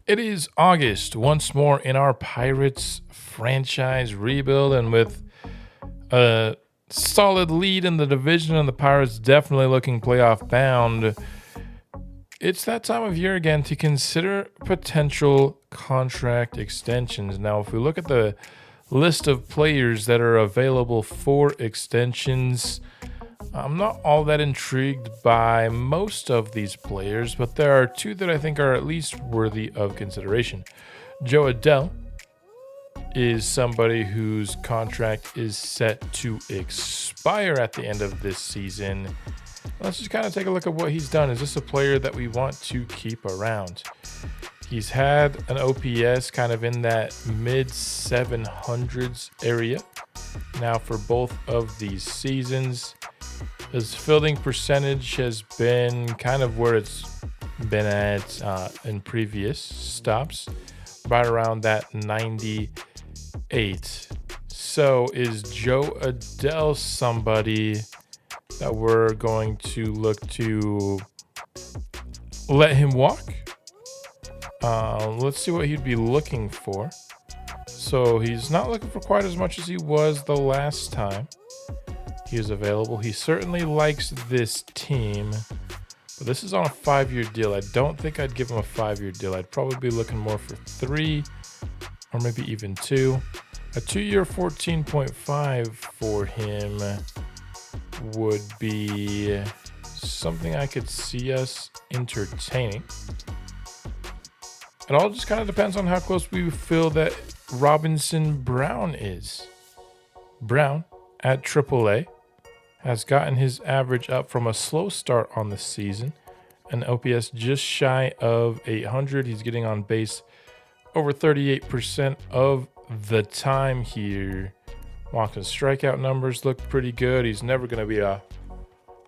It is August once more in our Pirates franchise rebuild, and with a solid lead in the division and the Pirates definitely looking playoff bound, it's that time of year again to consider potential contract extensions. Now, if we look at the list of players that are available for extensions, I'm not all that intrigued by most of these players, but there are two that I think are at least worthy of consideration. Joe Adell is somebody whose contract is set to expire at the end of this season. Let's just kind of take a look at what he's done. Is this a player that we want to keep around? He's had an OPS kind of in that mid 700s area now for both of these seasons. His fielding percentage has been kind of where it's been at in previous stops, right around that 98. So is Joe Adell somebody that we're going to look to let him walk? Let's see what he'd be looking for. So he's not looking for quite as much as he was the last time he was available. He certainly likes this team, but this is on a 5-year deal. I don't think I'd give him a 5-year deal. I'd probably be looking more for 3 or maybe even 2. A 2-year 14.5 for him would be something I could see us entertaining. It all just kind of depends on how close we feel that Robinson Brown is. Brown at AAA has gotten his average up from a slow start on the season, an OPS just shy of 800. He's getting on base over 38% of the time here. Walk and strikeout numbers look pretty good. He's never going to be a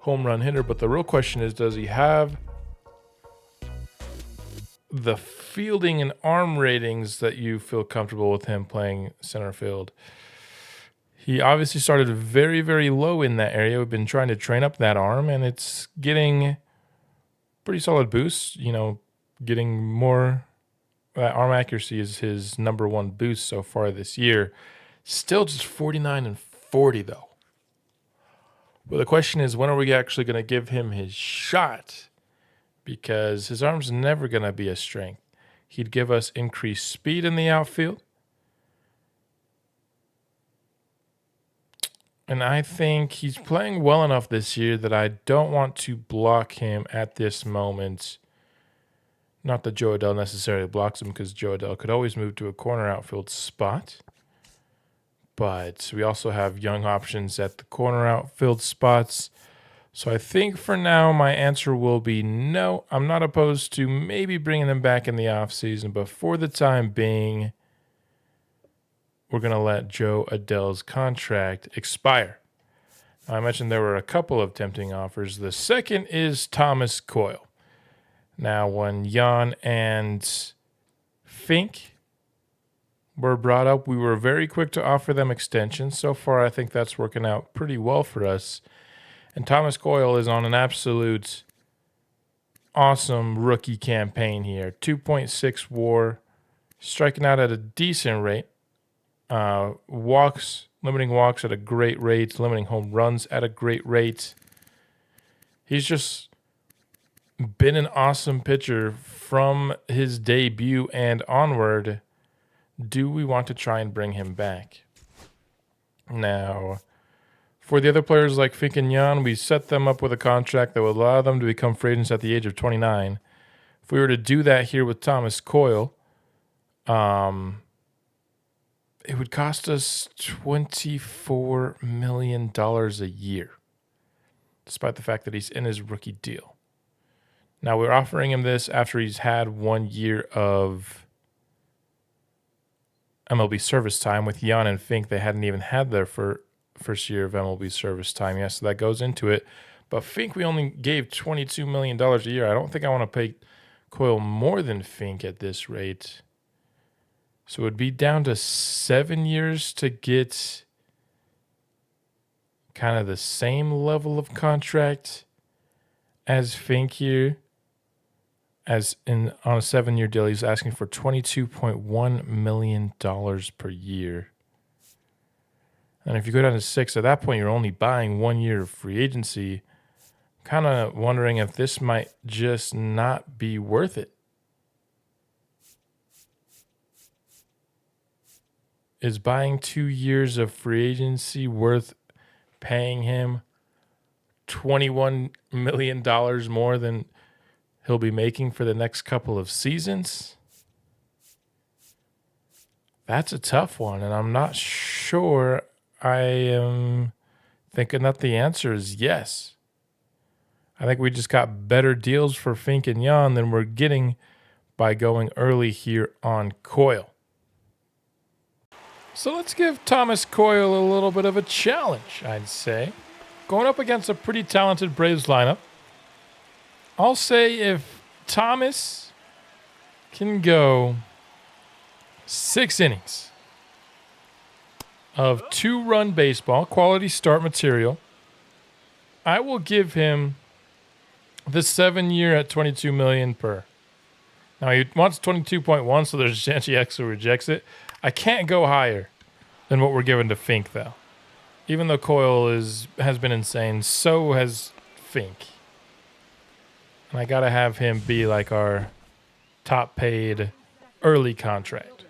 home run hitter, but the real question is, does he have the fielding and arm ratings that you feel comfortable with him playing center field? He obviously started very, very low in that area. We've been trying to train up that arm, and it's getting pretty solid boosts. Getting more. That arm accuracy is his number one boost so far this year. Still just 49 and 40, though. But the question is, when are we actually going to give him his shot? Because his arm's never going to be a strength. He'd give us increased speed in the outfield. And I think he's playing well enough this year that I don't want to block him at this moment. Not that Joe Adell necessarily blocks him, because Joe Adell could always move to a corner outfield spot. But we also have young options at the corner outfield spots. So I think for now my answer will be no. I'm not opposed to maybe bringing him back in the offseason, but for the time being, we're going to let Joe Adell's contract expire. Now, I mentioned there were a couple of tempting offers. The second is Thomas Coyle. Now, when Jan and Fink were brought up, we were very quick to offer them extensions. So far, I think that's working out pretty well for us. And Thomas Coyle is on an absolute awesome rookie campaign here. 2.6 WAR, striking out at a decent rate. Limiting walks at a great rate, limiting home runs at a great rate. He's just been an awesome pitcher from his debut and onward. Do we want to try and bring him back? Now, for the other players like Fink and Jan, we set them up with a contract that would allow them to become free agents at the age of 29. If we were to do that here with Thomas Coyle, it would cost us $24 million a year, despite the fact that he's in his rookie deal. Now, we're offering him this after he's had 1 year of MLB service time. With Jan and Fink, they hadn't even had their first year of MLB service time yet, so that goes into it. But Fink, we only gave $22 million a year. I don't think I want to pay Coyle more than Fink at this rate. So it would be down to 7 years to get kind of the same level of contract as Fink here. as in on a 7-year deal. He's asking for $22.1 million per year. And if you go down to 6, at that point, you're only buying 1 year of free agency. Kind of wondering if this might just not be worth it. Is buying 2 years of free agency worth paying him $21 million more than he'll be making for the next couple of seasons? That's a tough one, and I'm not sure. I am thinking that the answer is yes. I think we just got better deals for Fink and Jan than we're getting by going early here on Coyle. So let's give Thomas Coyle a little bit of a challenge, I'd say. Going up against a pretty talented Braves lineup. I'll say if Thomas can go 6 innings of 2-run baseball, quality start material, I will give him the 7-year at $22 million per. Now he wants 22.1, so there's a chance he actually rejects it. I can't go higher than what we're giving to Fink, though. Even though Coyle has been insane, so has Fink. And I got to have him be like our top-paid early contract.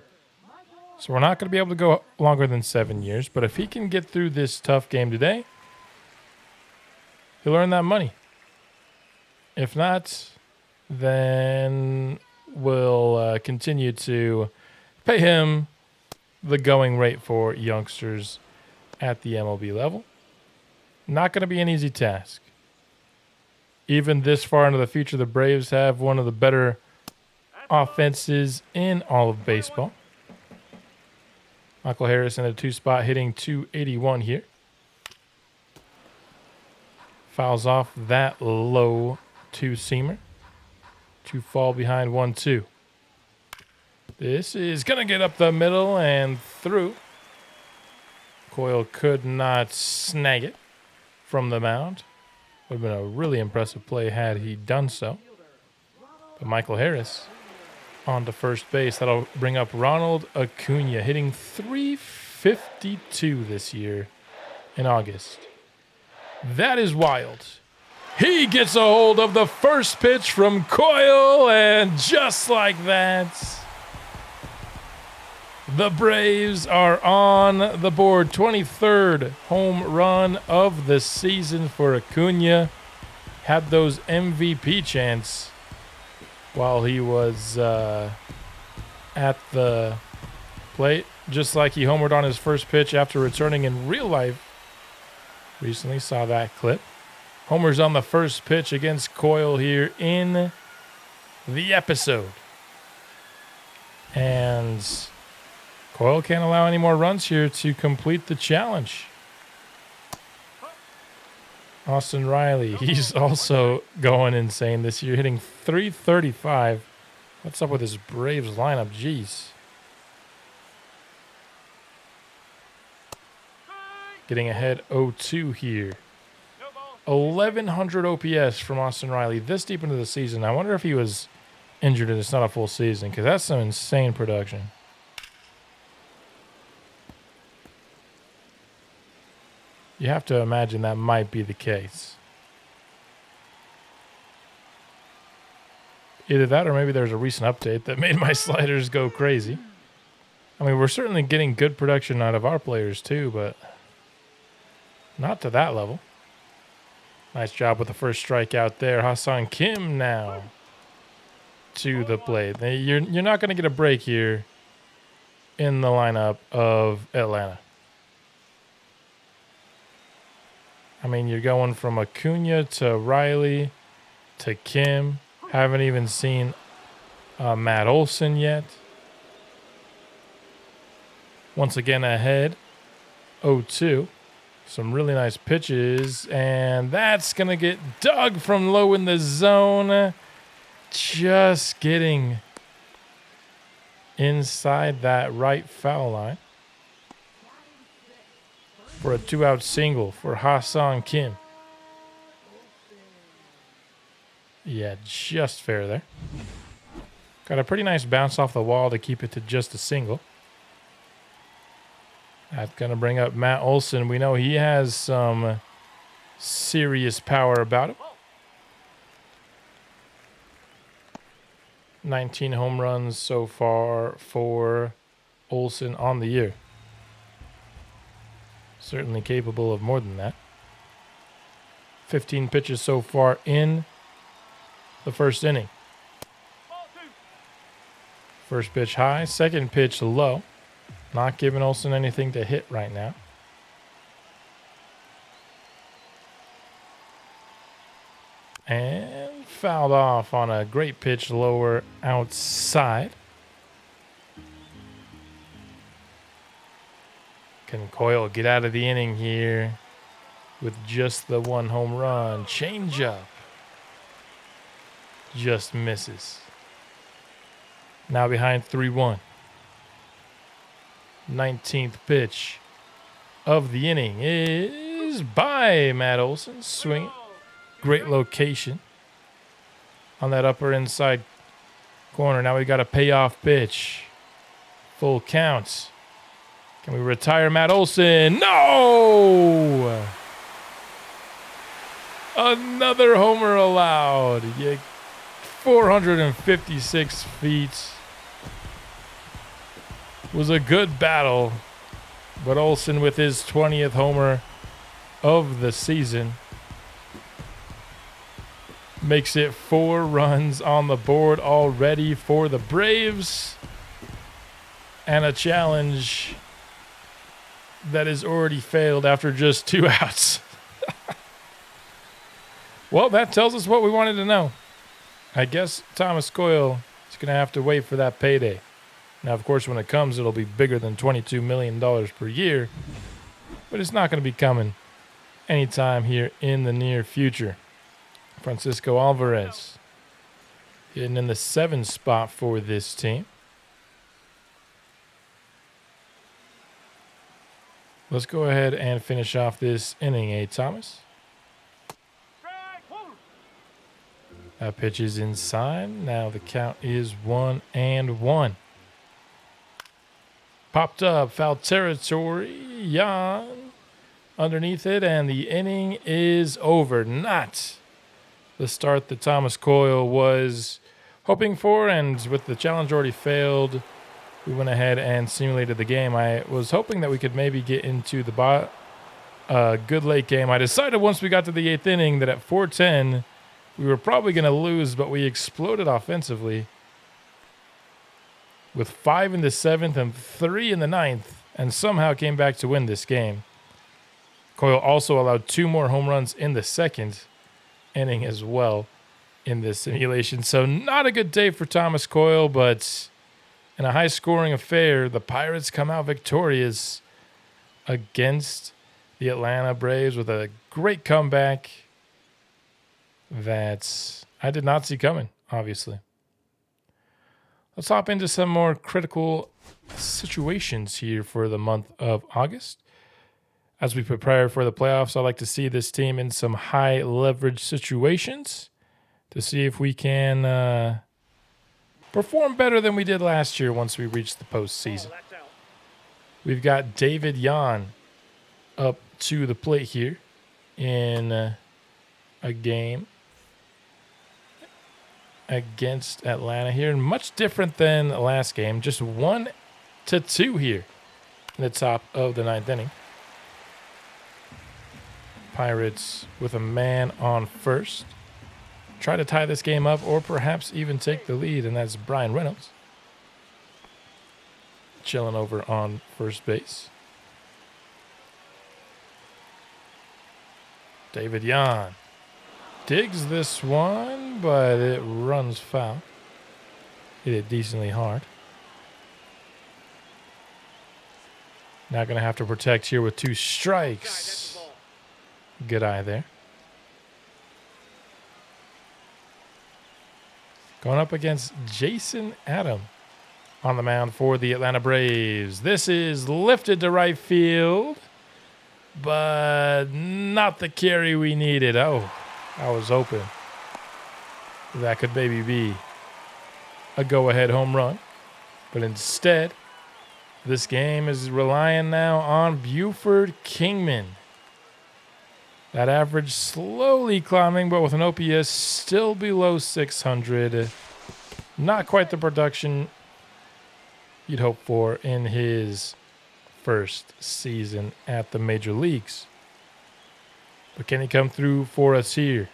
So we're not going to be able to go longer than 7 years, but if he can get through this tough game today, he'll earn that money. If not, then we'll continue to pay him the going rate for youngsters at the MLB level. Not going to be an easy task. Even this far into the future, the Braves have one of the better offenses in all of baseball. Michael Harris in a 2-spot hitting .281 here. Fouls off that low 2-seamer to fall behind 1-2. This is going to get up the middle and through. Coyle could not snag it from the mound. Would have been a really impressive play had he done so. But Michael Harris on to first base. That'll bring up Ronald Acuna, hitting .352 this year in August. That is wild. He gets a hold of the first pitch from Coyle, and just like that, the Braves are on the board. 23rd home run of the season for Acuna. Had those MVP chants while he was at the plate, just like he homered on his first pitch after returning in real life. Recently saw that clip. Homers on the first pitch against Coyle here in the episode. And Coyle can't allow any more runs here to complete the challenge. Austin Riley, he's also going insane this year, hitting .335. What's up with his Braves lineup? Jeez. Getting ahead 0-2 here. 1,100 OPS from Austin Riley this deep into the season. I wonder if he was injured and it's not a full season, because that's some insane production. You have to imagine that might be the case. Either that or maybe there's a recent update that made my sliders go crazy. I mean, we're certainly getting good production out of our players too, but not to that level. Nice job with the first strikeout there. Hassan Kim now to the plate. You're not going to get a break here in the lineup of Atlanta. I mean, you're going from Acuna to Riley to Kim. Haven't even seen Matt Olson yet. Once again ahead, 0-2. Some really nice pitches, and that's going to get dug from low in the zone. Just getting inside that right foul line for a 2-out single for Hassan Kim. Yeah, just fair there. Got a pretty nice bounce off the wall to keep it to just a single. That's going to bring up Matt Olson. We know he has some serious power about him. 19 home runs so far for Olson on the year. Certainly capable of more than that. 15 pitches so far in the first inning. First pitch high, second pitch low. Not giving Olson anything to hit right now. And fouled off on a great pitch lower outside. Can Coyle get out of the inning here with just the one home run? Changeup. Just misses. Now behind 3-1. 19th pitch of the inning is by Matt Olson. Swinging. Great location on that upper inside corner. Now we got a payoff pitch. Full count. Can we retire Matt Olson? No! Another homer allowed. 456 feet. Was a good battle. But Olson with his 20th homer of the season makes it 4 runs on the board already for the Braves. And a challenge that has already failed after just 2 outs. Well, that tells us what we wanted to know. I guess Thomas Coyle is going to have to wait for that payday. Now, of course, when it comes, it'll be bigger than $22 million per year. But it's not going to be coming anytime here in the near future. Francisco Alvarez hitting in the 7th spot for this team. Let's go ahead and finish off this inning, Thomas? That pitch is inside. Now the count is 1-1. Popped up, foul territory. Jan underneath it, and the inning is over. Not the start that Thomas Coyle was hoping for, and with the challenge already failed, we went ahead and simulated the game. I was hoping that we could maybe get into the good late game. I decided once we got to the 8th inning that at 4:10 we were probably going to lose, but we exploded offensively with 5 in the 7th and 3 in the 9th, and somehow came back to win this game. Coyle also allowed 2 more home runs in the 2nd inning as well in this simulation. So not a good day for Thomas Coyle, but in a high-scoring affair, the Pirates come out victorious against the Atlanta Braves with a great comeback that I did not see coming, obviously. Let's hop into some more critical situations here for the month of August. As we prepare for the playoffs, I like to see this team in some high leverage situations to see if we can perform better than we did last year once we reach the postseason. We've got David Jan up to the plate here in a game against Atlanta here. And much different than the last game. Just 1-2 here in the top of the 9th inning. Pirates with a man on first. Try to tie this game up or perhaps even take the lead, and that's Brian Reynolds. Chilling over on first base. David Jan digs this one, but it runs foul. Hit it decently hard. Not going to have to protect here with 2 strikes. Good eye there. Going up against Jason Adam on the mound for the Atlanta Braves. This is lifted to right field, but not the carry we needed. Oh, I was open. that could maybe be a go-ahead home run. But instead, this game is relying now on Buford Kingman. That average slowly climbing, but with an OPS still below 600. Not quite the production you'd hope for in his first season at the major leagues. But can he come through for us here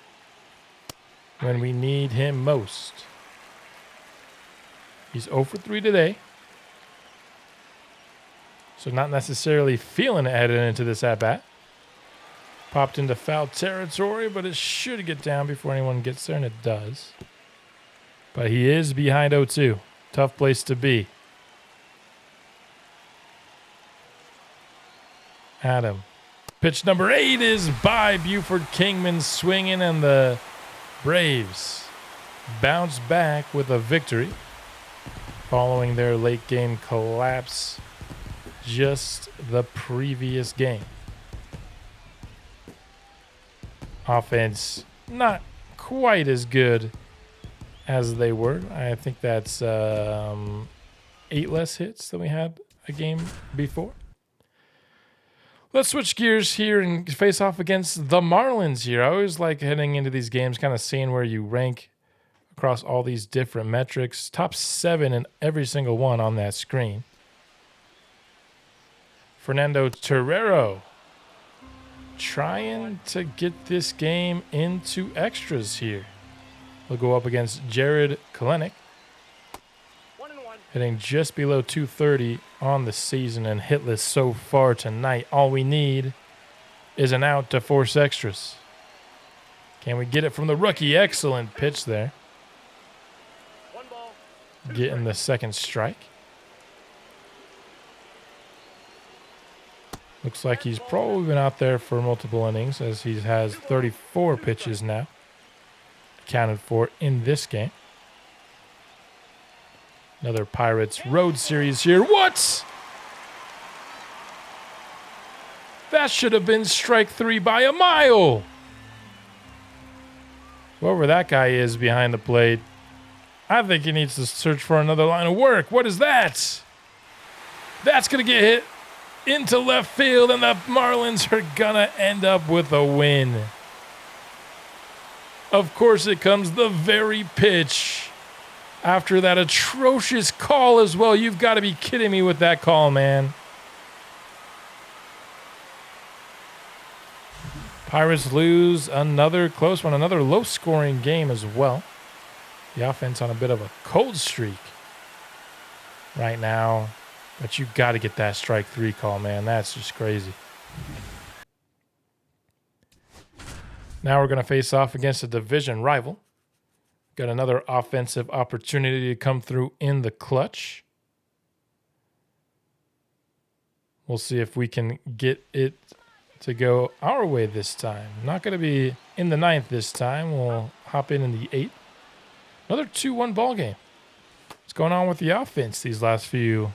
when we need him most? He's 0 for 3 today. So not necessarily feeling it headed into this at-bat. Popped into foul territory, but it should get down before anyone gets there, and it does. But he is behind 0-2. Tough place to be. Adam. Pitch number 8 is by Buford Kingman, swinging, and the Braves bounce back with a victory following their late game collapse just the previous game. Offense not quite as good as they were. I think that's 8 less hits than we had a game before. Let's switch gears here and face off against the Marlins here. I always like heading into these games, kind of seeing where you rank across all these different metrics. Top 7 in every single one on that screen. Fernando Torrero trying to get this game into extras here. We'll go up against Jared Kelenic, hitting just below 230 on the season and hitless so far tonight. All we need is an out to force extras. Can we get it from the rookie? Excellent pitch there. Getting the second strike. Looks like he's probably been out there for multiple innings, as he has 34 pitches now accounted for in this game. Another Pirates road series here. What? That should have been strike 3 by a mile. Whoever that guy is behind the plate, I think he needs to search for another line of work. What is that? That's going to get hit into left field, and the Marlins are going to end up with a win. Of course, it comes the very pitch after that atrocious call as well. You've got to be kidding me with that call, man. Pirates lose another close one, another low-scoring game as well. The offense on a bit of a cold streak right now. But you got to get that strike 3 call, man. That's just crazy. Now we're going to face off against a division rival. Got another offensive opportunity to come through in the clutch. We'll see if we can get it to go our way this time. Not going to be in the 9th this time. We'll hop in the 8th. Another 2-1 ball game. What's going on with the offense these last few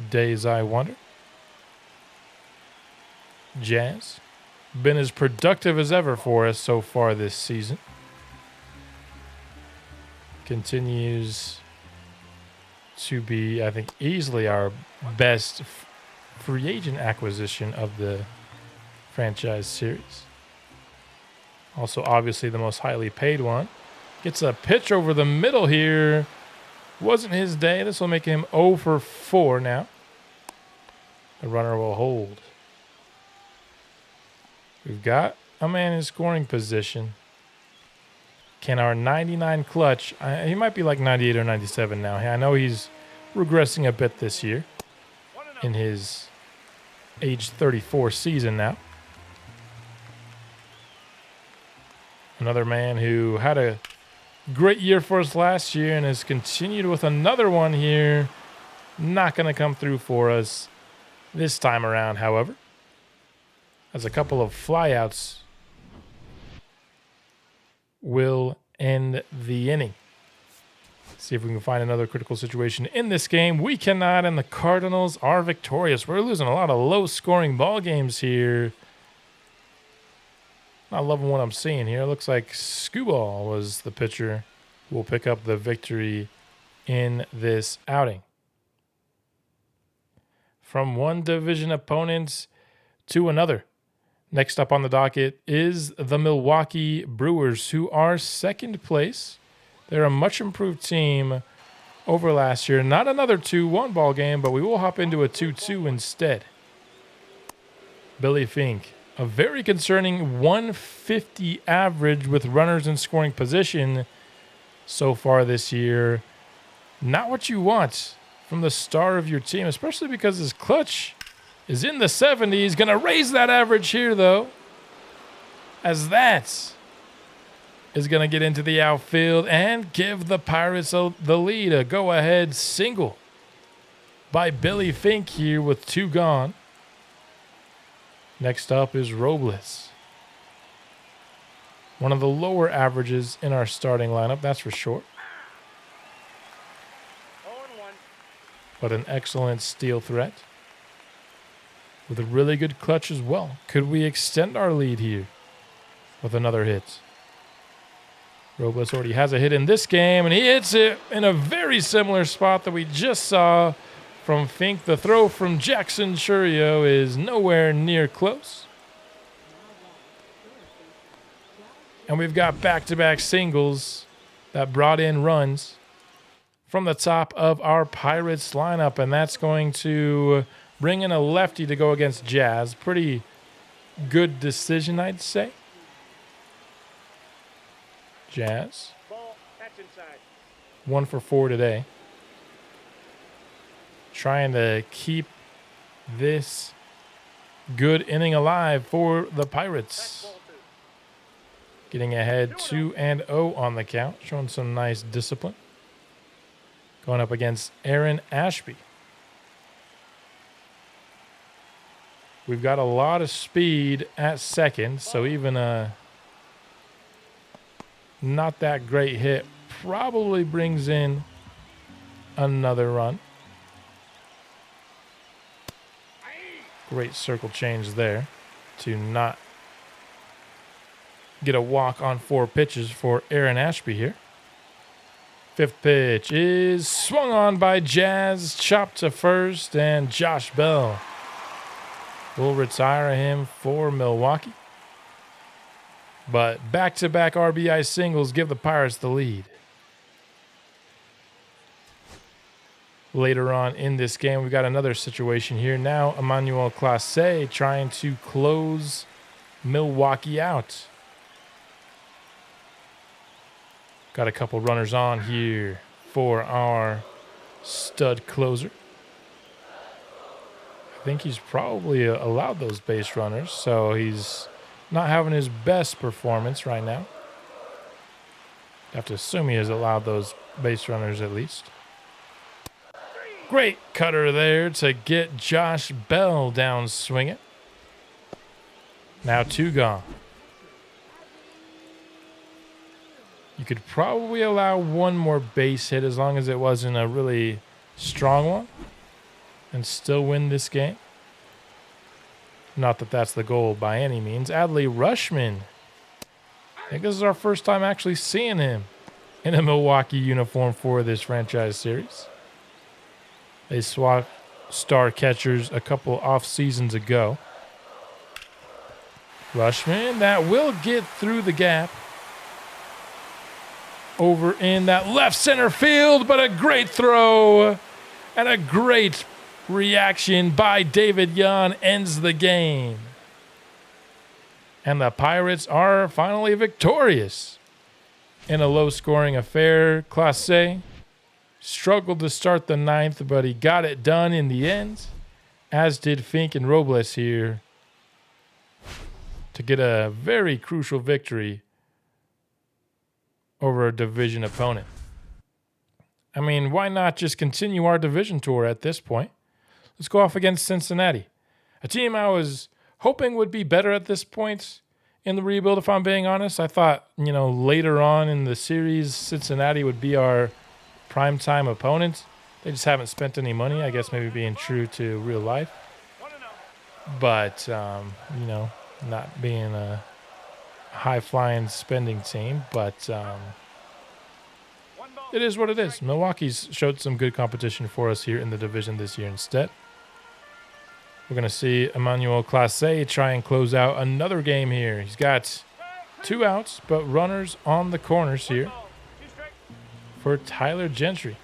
days, I wonder? Jazz been as productive as ever for us so far this season. Continues to be, I think, easily our best free agent acquisition of the franchise series. Also, obviously, the most highly paid one. Gets a pitch over the middle here. Wasn't his day. This will make him 0 for 4 now. The runner will hold. We've got a man in scoring position. Can our 99 clutch, he might be like 98 or 97 now. I know he's regressing a bit this year in his age 34 season now. Another man who had a great year for us last year and has continued with another one here. Not going to come through for us this time around, however. As a couple of flyouts will end the inning. See if we can find another critical situation in this game. We cannot, and the Cardinals are victorious. We're losing a lot of low-scoring ball games here. Not loving what I'm seeing here. Looks like Skubal was the pitcher will pick up the victory in this outing. From one division opponent to another. Next up on the docket is the Milwaukee Brewers, who are second place. They're a much improved team over last year. Not another 2-1 ball game, but we will hop into a 2-2 instead. Billy Fink, a very concerning 150 average with runners in scoring position so far this year. Not what you want from the star of your team, especially because his clutch is in the 70s. Going to raise that average here, though, as that is going to get into the outfield and give the Pirates the lead. A go-ahead single by Billy Fink here with 2 gone. Next up is Robles. One of the lower averages in our starting lineup, that's for sure. But an excellent steal threat with a really good clutch as well. Could we extend our lead here with another hit? Robles already has a hit in this game, and he hits it in a very similar spot that we just saw from Fink. The throw from Jackson Chourio is nowhere near close. And we've got back-to-back singles that brought in runs from the top of our Pirates lineup, and that's going to bring in a lefty to go against Jazz. Pretty good decision, I'd say. Jazz. 1 for 4 today. Trying to keep this good inning alive for the Pirates. Getting ahead 2-0 on the count, showing some nice discipline. Going up against Aaron Ashby. We've got a lot of speed at second, so even a not that great hit probably brings in another run. Great circle change there to not get a walk on 4 pitches for Aaron Ashby here. 5th pitch is swung on by Jazz, chopped to first, and Josh Bell will retire him for Milwaukee. But back-to-back RBI singles give the Pirates the lead. Later on in this game, we've got another situation here. Now Emmanuel Clase trying to close Milwaukee out. Got a couple runners on here for our stud closer. I think he's probably allowed those base runners, so he's not having his best performance right now. Have to assume he has allowed those base runners at least. Great cutter there to get Josh Bell down swinging. Now 2 gone. You could probably allow 1 more base hit as long as it wasn't a really strong one and still win this game. Not that that's the goal by any means. Adley Rutschman. I think this is our first time actually seeing him in a Milwaukee uniform for this franchise series. They swapped star catchers a couple off seasons ago. Rutschman, that will get through the gap. Over in that left center field, but a great throw and a great reaction by David Yan ends the game. And the Pirates are finally victorious in a low-scoring affair. Clase struggled to start the 9th, but he got it done in the end, as did Fink and Robles here, to get a very crucial victory over a division opponent. I mean, why not just continue our division tour at this point? Let's go off against Cincinnati, a team I was hoping would be better at this point in the rebuild, if I'm being honest. I thought, later on in the series, Cincinnati would be our primetime opponent. They just haven't spent any money, I guess maybe being true to real life. But, not being a high-flying spending team, but it is what it is. Milwaukee's showed some good competition for us here in the division this year instead. We're going to see Emmanuel Clase try and close out another game here. He's got 2 outs, but runners on the corners here for Tyler Gentry.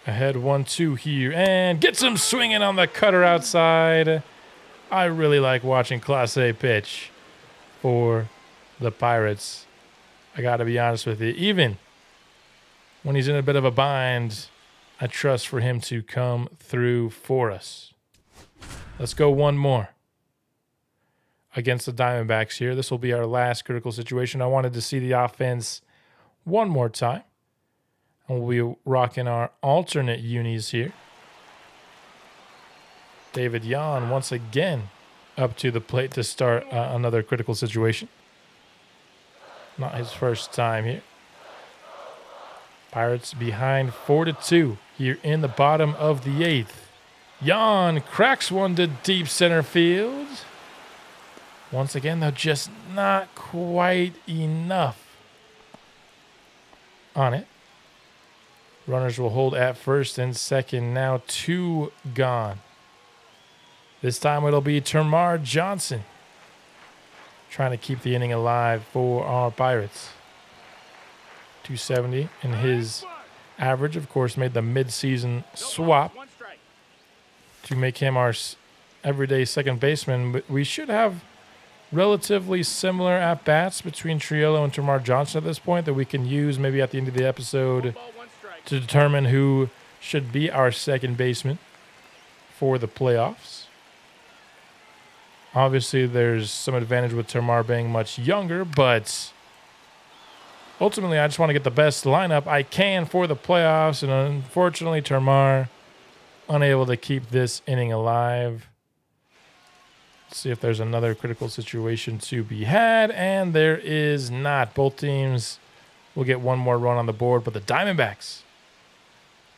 Ahead 1-2 here, and gets him swinging on the cutter outside. I really like watching Clase pitch for the Pirates. I got to be honest with you. Even when he's in a bit of a bind, I trust for him to come through for us. Let's go one more against the Diamondbacks here. This will be our last critical situation. I wanted to see the offense one more time. And we'll be rocking our alternate unis here. David Yan once again up to the plate to start another critical situation. Not his first time here. Pirates behind 4-2 here in the bottom of the 8th. Yan cracks one to deep center field. Once again, though, just not quite enough on it. Runners will hold at first and second. Now 2 gone. This time it'll be Termarr Johnson trying to keep the inning alive for our Pirates. 270 in his average, of course, made the mid-season swap to make him our everyday second baseman. But we should have relatively similar at-bats between Triolo and Termarr Johnson at this point that we can use maybe at the end of the episode to determine who should be our second baseman for the playoffs. Obviously, there's some advantage with Termarr being much younger, but ultimately, I just want to get the best lineup I can for the playoffs, and unfortunately, Termarr unable to keep this inning alive. Let's see if there's another critical situation to be had, and there is not. Both teams will get one more run on the board, but the Diamondbacks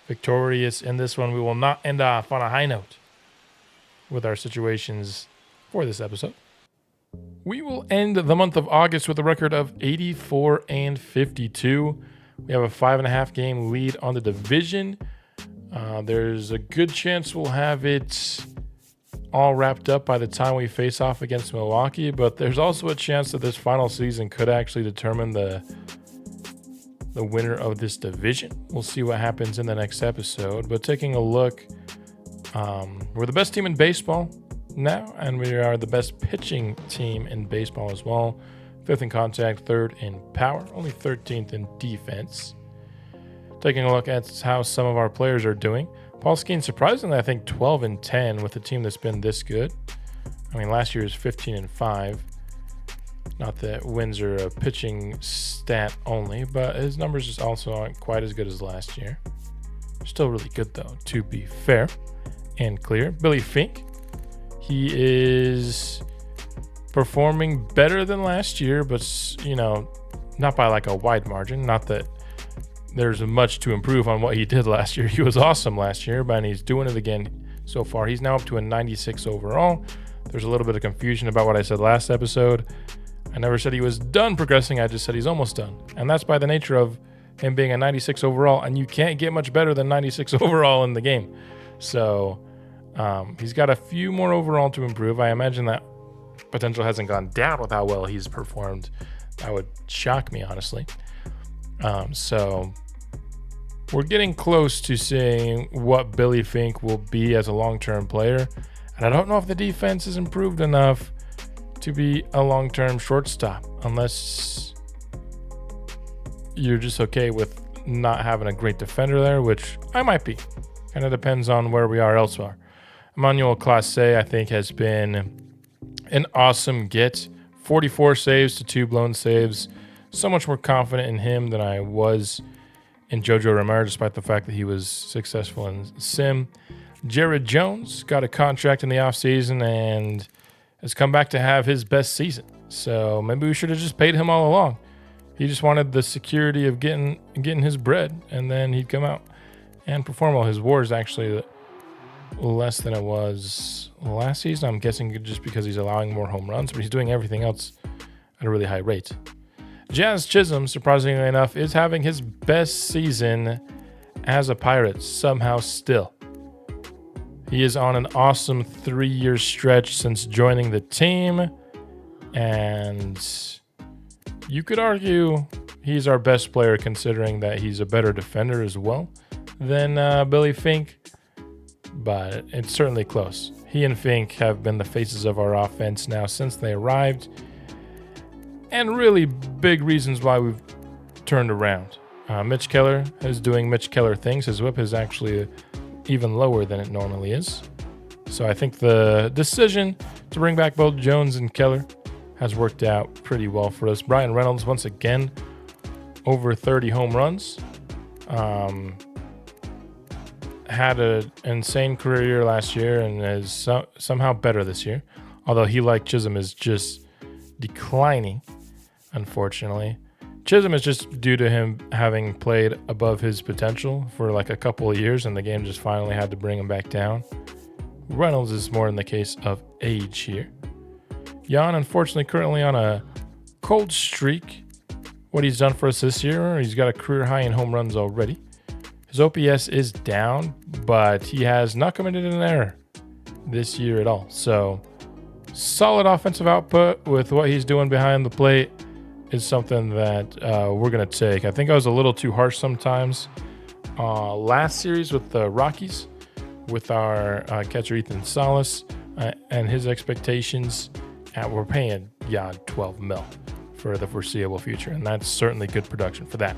victorious in this one. We will not end off on a high note with our situations for this episode. We will end the month of August with a record of 84-52. We have a 5.5 game lead on the division. There's a good chance we'll have it all wrapped up by the time we face off against Milwaukee, but there's also a chance that this final season could actually determine the winner of this division. We'll see what happens in the next episode. But taking a look, we're the best team in baseball now, and we are the best pitching team in baseball as well. 5th in contact, 3rd in power, only 13th in defense. Taking a look at how some of our players are doing. Paul Skenes, surprisingly, I think 12-10 with a team that's been this good. I mean, last year was 15-5. Not that wins are a pitching stat only, but his numbers just also aren't quite as good as last year. Still really good, though, to be fair and clear. Billy Fink, he is performing better than last year, but, you know, not by like a wide margin. Not that there's much to improve on what he did last year. He was awesome last year, but he's doing it again so far. He's now up to a 96 overall. There's a little bit of confusion about what I said last episode. I never said he was done progressing. I just said he's almost done. And that's by the nature of him being a 96 overall, and you can't get much better than 96 overall in the game. So he's got a few more overall to improve. I imagine that potential hasn't gone down with how well he's performed. That would shock me, honestly. So we're getting close to seeing what Billy Fink will be as a long-term player. And I don't know if the defense is improved enough to be a long-term shortstop, unless you're just okay with not having a great defender there, which I might be. Kind of depends on where we are elsewhere. Emmanuel Clase, I think, has been an awesome get. 44 saves to 2 blown saves. So much more confident in him than I was in Jojo Romero, despite the fact that he was successful in Sim. Jared Jones got a contract in the offseason and has come back to have his best season. So maybe we should have just paid him all along. He just wanted the security of getting his bread, and then he'd come out and perform well. His WAR is actually less than it was last season. I'm guessing just because he's allowing more home runs, but he's doing everything else at a really high rate. Jazz Chisholm, surprisingly enough, is having his best season as a Pirate somehow still. He is on an awesome 3-year stretch since joining the team, and you could argue he's our best player considering that he's a better defender as well than Billy Fink, but it's certainly close. He and Fink have been the faces of our offense now since they arrived, and really big reasons why we've turned around. Mitch Keller is doing Mitch Keller things. His whip is actually even lower than it normally is. So I think the decision to bring back both Jones and Keller has worked out pretty well for us. Brian Reynolds, once again, over 30 home runs. Had an insane career year last year and is somehow better this year. Although he, like Chisholm, is just declining, unfortunately. Chisholm is just due to him having played above his potential for like a couple of years, and the game just finally had to bring him back down. Reynolds is more in the case of age here. Jan, unfortunately, currently on a cold streak. What he's done for us this year, he's got a career high in home runs already. His OPS is down, but he has not committed an error this year at all. So, solid offensive output with what he's doing behind the plate is something that we're going to take. I think I was a little too harsh sometimes last series with the Rockies, with our catcher Ethan Salas and his expectations. We're paying Jan $12 million for the foreseeable future, and that's certainly good production for that.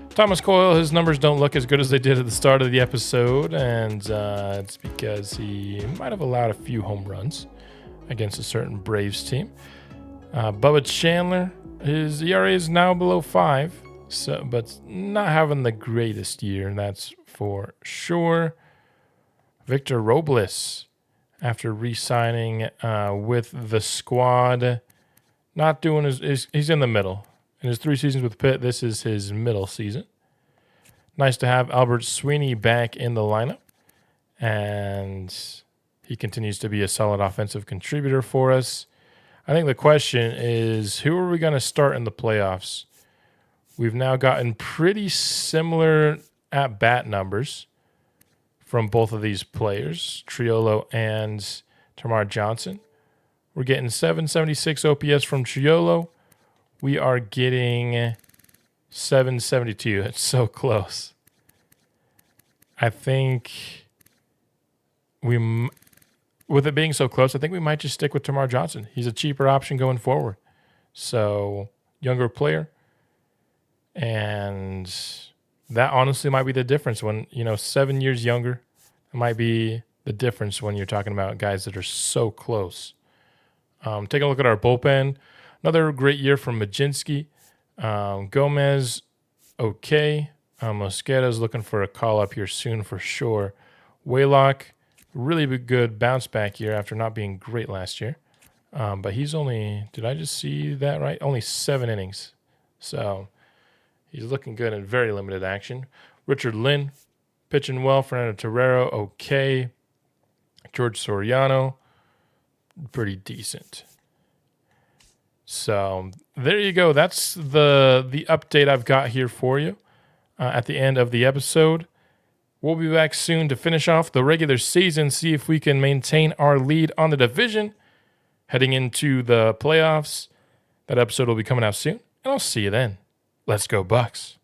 Thomas Coyle, his numbers don't look as good as they did at the start of the episode, and it's because he might have allowed a few home runs against a certain Braves team. Bubba Chandler, his ERA is now below 5, but not having the greatest year, that's for sure. Victor Robles, after re-signing with the squad, not doing he's in the middle. In his 3 seasons with Pitt, this is his middle season. Nice to have Albert Sweeney back in the lineup, and he continues to be a solid offensive contributor for us. I think the question is, who are we going to start in the playoffs? We've now gotten pretty similar at-bat numbers from both of these players, Triolo and Tamar Johnson. We're getting 776 OPS from Triolo. We are getting 772. It's so close. I think with it being so close, I think we might just stick with Tamar Johnson. He's a cheaper option going forward. So, younger player. And that honestly might be the difference when, 7 years younger. It might be the difference when you're talking about guys that are so close. Take a look at our bullpen. Another great year from Majinski. Gomez, okay. Mosqueda's looking for a call up here soon for sure. Waylock, really good bounce back year after not being great last year. But he's only, did I just see that right? Only 7 innings. So he's looking good in very limited action. Richard Lynn, pitching well. Fernando Torrero, okay. George Soriano, pretty decent. So there you go. That's the update I've got here for you at the end of the episode. We'll be back soon to finish off the regular season, see if we can maintain our lead on the division heading into the playoffs. That episode will be coming out soon, and I'll see you then. Let's go Bucks.